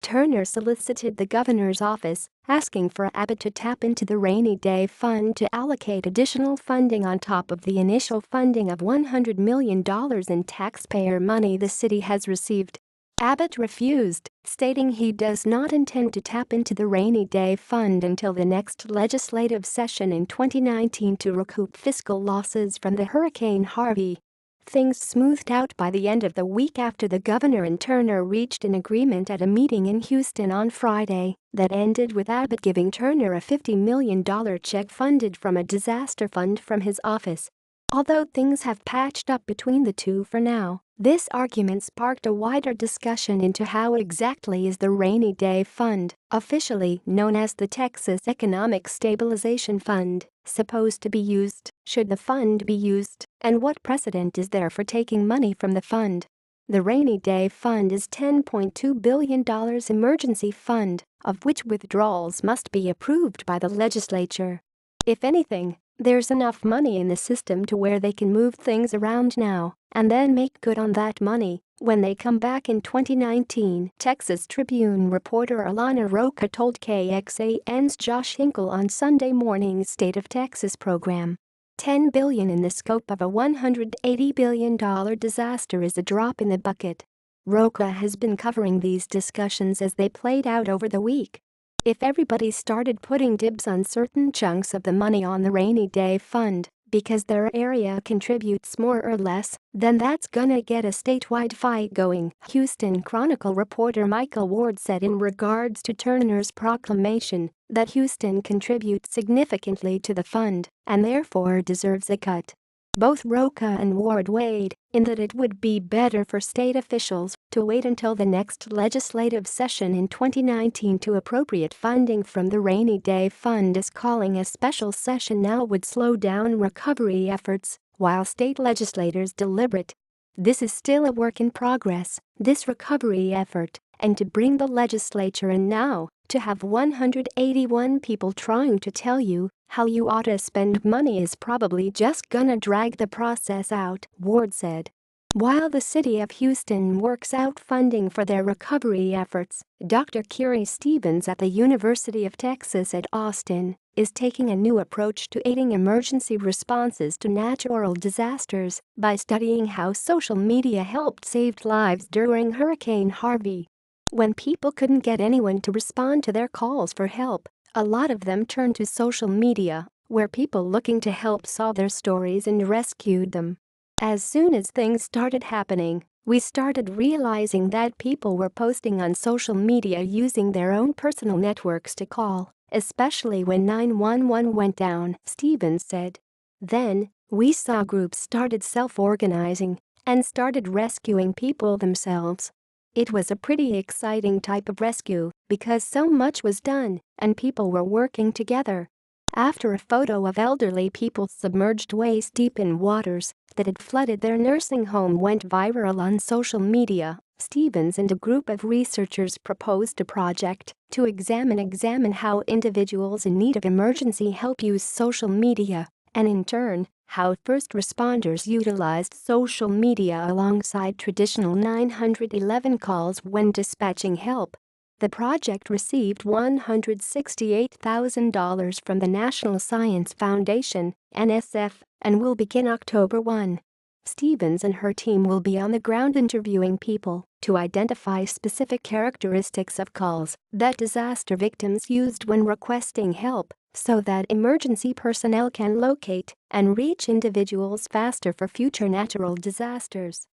Turner solicited the governor's office, asking for Abbott to tap into the rainy day fund to allocate additional funding on top of the initial funding of $100 million in taxpayer money the city has received. Abbott refused, stating he does not intend to tap into the rainy day fund until the next legislative session in 2019 to recoup fiscal losses from the Hurricane Harvey. Things smoothed out by the end of the week after the governor and Turner reached an agreement at a meeting in Houston on Friday that ended with Abbott giving Turner a $50 million check funded from a disaster fund from his office. Although things have patched up between the two for now, this argument sparked a wider discussion into how exactly is the Rainy Day Fund, officially known as the Texas Economic Stabilization Fund, supposed to be used, should the fund be used, and what precedent is there for taking money from the fund. The Rainy Day Fund is $10.2 billion emergency fund, of which withdrawals must be approved by the legislature. If anything, there's enough money in the system to where they can move things around now and then make good on that money when they come back in 2019, Texas Tribune reporter Alana Roca told KXAN's Josh Hinkle on Sunday morning's State of Texas program. $10 billion in the scope of a $180 billion disaster is a drop in the bucket. Roca has been covering these discussions as they played out over the week. If everybody started putting dibs on certain chunks of the money on the Rainy Day Fund because their area contributes more or less, then that's gonna get a statewide fight going, Houston Chronicle reporter Michael Ward said in regards to Turner's proclamation that Houston contributes significantly to the fund and therefore deserves a cut. Both Roca and Ward weighed in that it would be better for state officials to wait until the next legislative session in 2019 to appropriate funding from the Rainy Day Fund, as calling a special session now would slow down recovery efforts while state legislators deliberate. This is still a work in progress, this recovery effort, and to bring the legislature in now, to have 181 people trying to tell you how you ought to spend money is probably just gonna drag the process out, Ward said. While the city of Houston works out funding for their recovery efforts, Dr. Kerry Stevens at the University of Texas at Austin is taking a new approach to aiding emergency responses to natural disasters by studying how social media helped save lives during Hurricane Harvey. When people couldn't get anyone to respond to their calls for help, a lot of them turned to social media, where people looking to help saw their stories and rescued them. As soon as things started happening, we started realizing that people were posting on social media using their own personal networks to call, especially when 911 went down, Stevens said. Then, we saw groups started self-organizing and started rescuing people themselves. It was a pretty exciting type of rescue because so much was done and people were working together. After a photo of elderly people submerged waist-deep in waters that had flooded their nursing home went viral on social media, Stevens and a group of researchers proposed a project to examine how individuals in need of emergency help use social media, and in turn, how first responders utilized social media alongside traditional 911 calls when dispatching help. The project received $168,000 from the National Science Foundation, NSF, and will begin October 1. Stevens and her team will be on the ground interviewing people to identify specific characteristics of calls that disaster victims used when requesting help, so that emergency personnel can locate and reach individuals faster for future natural disasters.